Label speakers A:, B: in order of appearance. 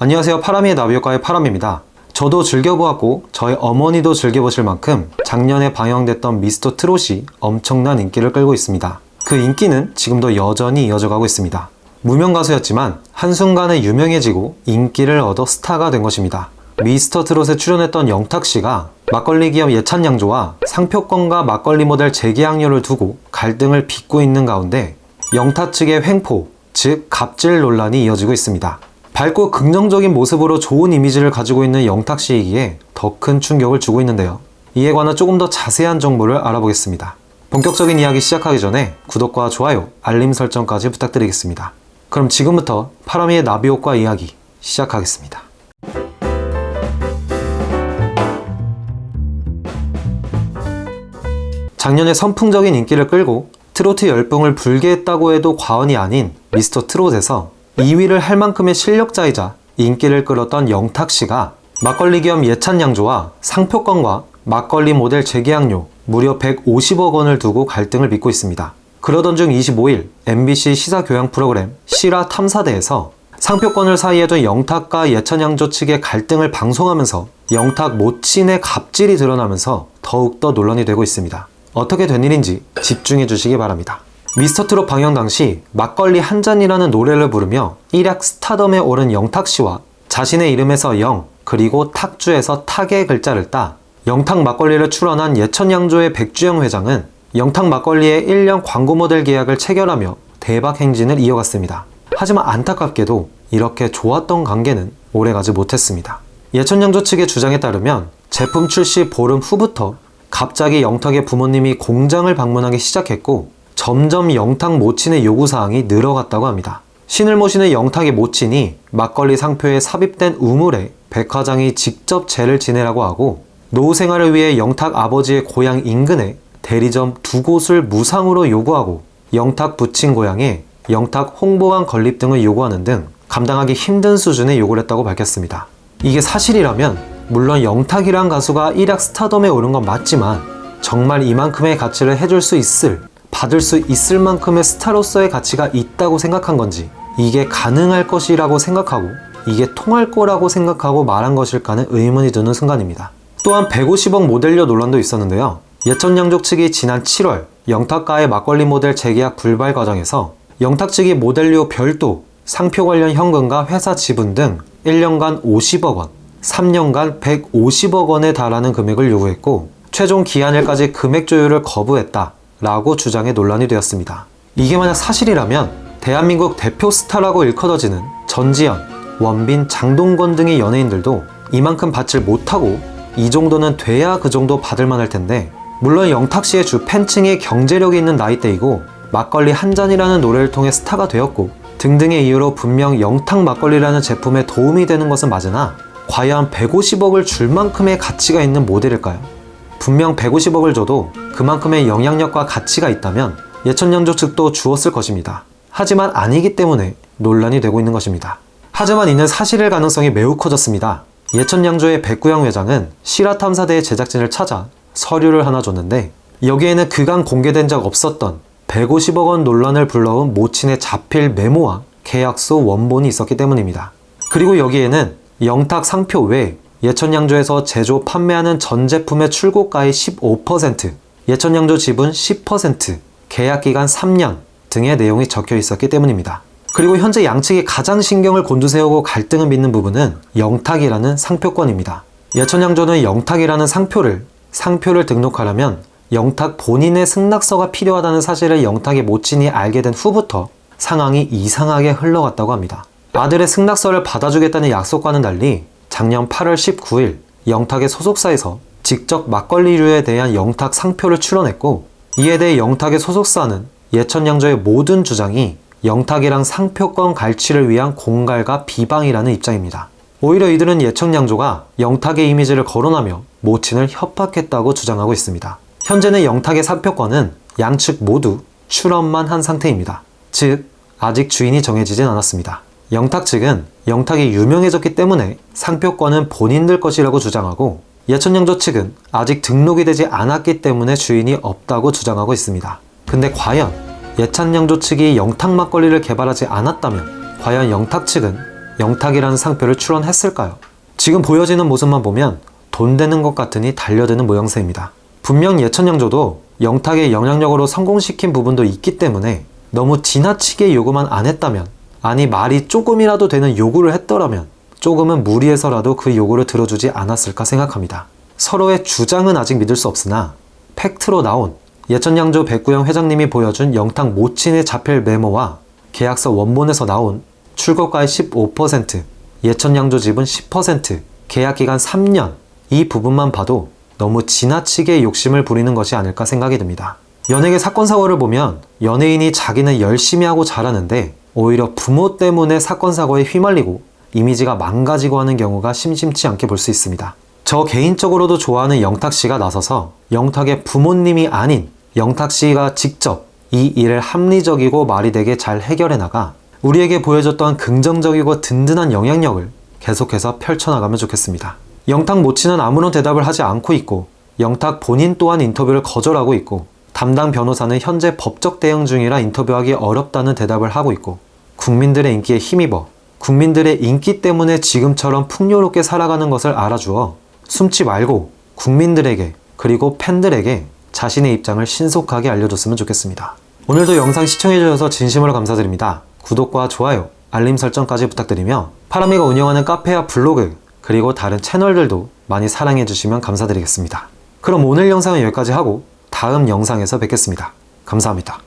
A: 안녕하세요. 파라미의 나비효과의 파람입니다. 저도 즐겨보았고 저희 어머니도 즐겨보실 만큼 작년에 방영됐던 미스터 트롯이 엄청난 인기를 끌고 있습니다. 그 인기는 지금도 여전히 이어져가고 있습니다. 무명 가수였지만 한순간에 유명해지고 인기를 얻어 스타가 된 것입니다. 미스터 트롯에 출연했던 영탁씨가 막걸리 기업 예찬양조와 상표권과 막걸리 모델 재계약료를 두고 갈등을 빚고 있는 가운데 영탁 측의 횡포, 즉 갑질 논란이 이어지고 있습니다. 밝고 긍정적인 모습으로 좋은 이미지를 가지고 있는 영탁씨이기에 더 큰 충격을 주고 있는데요. 이에 관한 조금 더 자세한 정보를 알아보겠습니다. 본격적인 이야기 시작하기 전에 구독과 좋아요, 알림 설정까지 부탁드리겠습니다. 그럼 지금부터 파라미의 나비효과 이야기 시작하겠습니다. 작년에 선풍적인 인기를 끌고 트로트 열풍을 불게 했다고 해도 과언이 아닌 미스터 트롯에서 2위를 할 만큼의 실력자이자 인기를 끌었던 영탁씨가 막걸리 기업 예찬양조와 상표권과 막걸리 모델 재계약료 무려 150억 원을 두고 갈등을 빚고 있습니다. 그러던 중 25일 MBC 시사교양 프로그램 실화 탐사대에서 상표권을 사이에 둔 영탁과 예찬양조 측의 갈등을 방송하면서 영탁 모친의 갑질이 드러나면서 더욱더 논란이 되고 있습니다. 어떻게 된 일인지 집중해 주시기 바랍니다. 미스터 트롯 방영 당시 막걸리 한 잔이라는 노래를 부르며 일약 스타덤에 오른 영탁씨와 자신의 이름에서 영 그리고 탁주에서 탁의 글자를 따 영탁 막걸리를 출원한 예천양조의 백주영 회장은 영탁 막걸리의 1년 광고 모델 계약을 체결하며 대박 행진을 이어갔습니다. 하지만 안타깝게도 이렇게 좋았던 관계는 오래가지 못했습니다. 예천양조 측의 주장에 따르면 제품 출시 보름 후부터 갑자기 영탁의 부모님이 공장을 방문하기 시작했고 점점 영탁 모친의 요구사항이 늘어갔다고 합니다. 신을 모시는 영탁의 모친이 막걸리 상표에 삽입된 우물에 백화장이 직접 재를 지내라고 하고 노후 생활을 위해 영탁 아버지의 고향 인근에 대리점 2곳을 무상으로 요구하고 영탁 부친 고향에 영탁 홍보관 건립 등을 요구하는 등 감당하기 힘든 수준의 요구를 했다고 밝혔습니다. 이게 사실이라면 물론 영탁이란 가수가 일약 스타덤에 오른 건 맞지만 정말 이만큼의 가치를 해줄 수 있을, 받을 수 있을 만큼의 스타로서의 가치가 있다고 생각한 건지, 이게 가능할 것이라고 생각하고 이게 통할 거라고 생각하고 말한 것일까는 의문이 드는 순간입니다. 또한 150억 모델료 논란도 있었는데요. 예천양조 측이 지난 7월 영탁과의 막걸리 모델 재계약 불발 과정에서 영탁 측이 모델료 별도, 상표 관련 현금과 회사 지분 등 1년간 50억 원, 3년간 150억 원에 달하는 금액을 요구했고 최종 기한일까지 금액 조율을 거부했다 라고 주장해 논란이 되었습니다. 이게 만약 사실이라면 대한민국 대표 스타라고 일컬어지는 전지현, 원빈, 장동건 등의 연예인들도 이만큼 받질 못하고 이 정도는 돼야 그 정도 받을 만할 텐데, 물론 영탁씨의 주 팬층에 경제력이 있는 나이대이고 막걸리 한 잔이라는 노래를 통해 스타가 되었고 등등의 이유로 분명 영탁 막걸리라는 제품에 도움이 되는 것은 맞으나 과연 150억을 줄 만큼의 가치가 있는 모델일까요? 분명 150억을 줘도 그만큼의 영향력과 가치가 있다면 예천양조 측도 주었을 것입니다. 하지만 아니기 때문에 논란이 되고 있는 것입니다. 하지만 이는 사실일 가능성이 매우 커졌습니다. 예천양조의 백구영 회장은 실화탐사대의 제작진을 찾아 서류를 하나 줬는데 여기에는 그간 공개된 적 없었던 150억 원 논란을 불러온 모친의 자필 메모와 계약서 원본이 있었기 때문입니다. 그리고 여기에는 영탁 상표 외 예천양조에서 제조 판매하는 전 제품의 출고가의 15%, 예천양조 지분 10%, 계약기간 3년 등의 내용이 적혀 있었기 때문입니다. 그리고 현재 양측이 가장 신경을 곤두세우고 갈등을 빚는 부분은 영탁이라는 상표권입니다. 예천양조는 영탁이라는 상표를 등록하려면 영탁 본인의 승낙서가 필요하다는 사실을 영탁의 모친이 알게 된 후부터 상황이 이상하게 흘러갔다고 합니다. 아들의 승낙서를 받아주겠다는 약속과는 달리 작년 8월 19일 영탁의 소속사에서 직접 막걸리류에 대한 영탁 상표를 출원했고 이에 대해 영탁의 소속사는 예천양조의 모든 주장이 영탁이랑 상표권 갈취를 위한 공갈과 비방이라는 입장입니다. 오히려 이들은 예천양조가 영탁의 이미지를 거론하며 모친을 협박했다고 주장하고 있습니다. 현재는 영탁의 상표권은 양측 모두 출원만 한 상태입니다. 즉 아직 주인이 정해지진 않았습니다. 영탁 측은 영탁이 유명해졌기 때문에 상표권은 본인들 것이라고 주장하고 예천양조 측은 아직 등록이 되지 않았기 때문에 주인이 없다고 주장하고 있습니다. 근데 과연 예찬양조 측이 영탁 막걸리를 개발하지 않았다면 과연 영탁 측은 영탁이라는 상표를 출원했을까요? 지금 보여지는 모습만 보면 돈 되는 것 같으니 달려드는 모양새입니다. 분명 예천양조도 영탁의 영향력으로 성공시킨 부분도 있기 때문에 너무 지나치게 요구만 안 했다면, 아니 말이 조금이라도 되는 요구를 했더라면 조금은 무리해서라도 그 요구를 들어주지 않았을까 생각합니다. 서로의 주장은 아직 믿을 수 없으나 팩트로 나온 예천양조 백구영 회장님이 보여준 영탁 모친의 자필 메모와 계약서 원본에서 나온 출고가의 15%, 예천양조 지분 10%, 계약기간 3년, 이 부분만 봐도 너무 지나치게 욕심을 부리는 것이 아닐까 생각이 듭니다. 연예계 사건 사고를 보면 연예인이 자기는 열심히 하고 잘하는데 오히려 부모 때문에 사건 사고에 휘말리고 이미지가 망가지고 하는 경우가 심심치 않게 볼 수 있습니다. 저 개인적으로도 좋아하는 영탁씨가 나서서 영탁의 부모님이 아닌 영탁씨가 직접 이 일을 합리적이고 말이 되게 잘 해결해 나가 우리에게 보여줬던 긍정적이고 든든한 영향력을 계속해서 펼쳐나가면 좋겠습니다. 영탁 모친은 아무런 대답을 하지 않고 있고 영탁 본인 또한 인터뷰를 거절하고 있고 담당 변호사는 현재 법적 대응 중이라 인터뷰하기 어렵다는 대답을 하고 있고 국민들의 인기에 힘입어 국민들의 인기 때문에 지금처럼 풍요롭게 살아가는 것을 알아주어 숨지 말고 국민들에게 그리고 팬들에게 자신의 입장을 신속하게 알려줬으면 좋겠습니다. 오늘도 영상 시청해주셔서 진심으로 감사드립니다. 구독과 좋아요, 알림 설정까지 부탁드리며 파라미가 운영하는 카페와 블로그 그리고 다른 채널들도 많이 사랑해주시면 감사드리겠습니다. 그럼 오늘 영상은 여기까지 하고 다음 영상에서 뵙겠습니다. 감사합니다.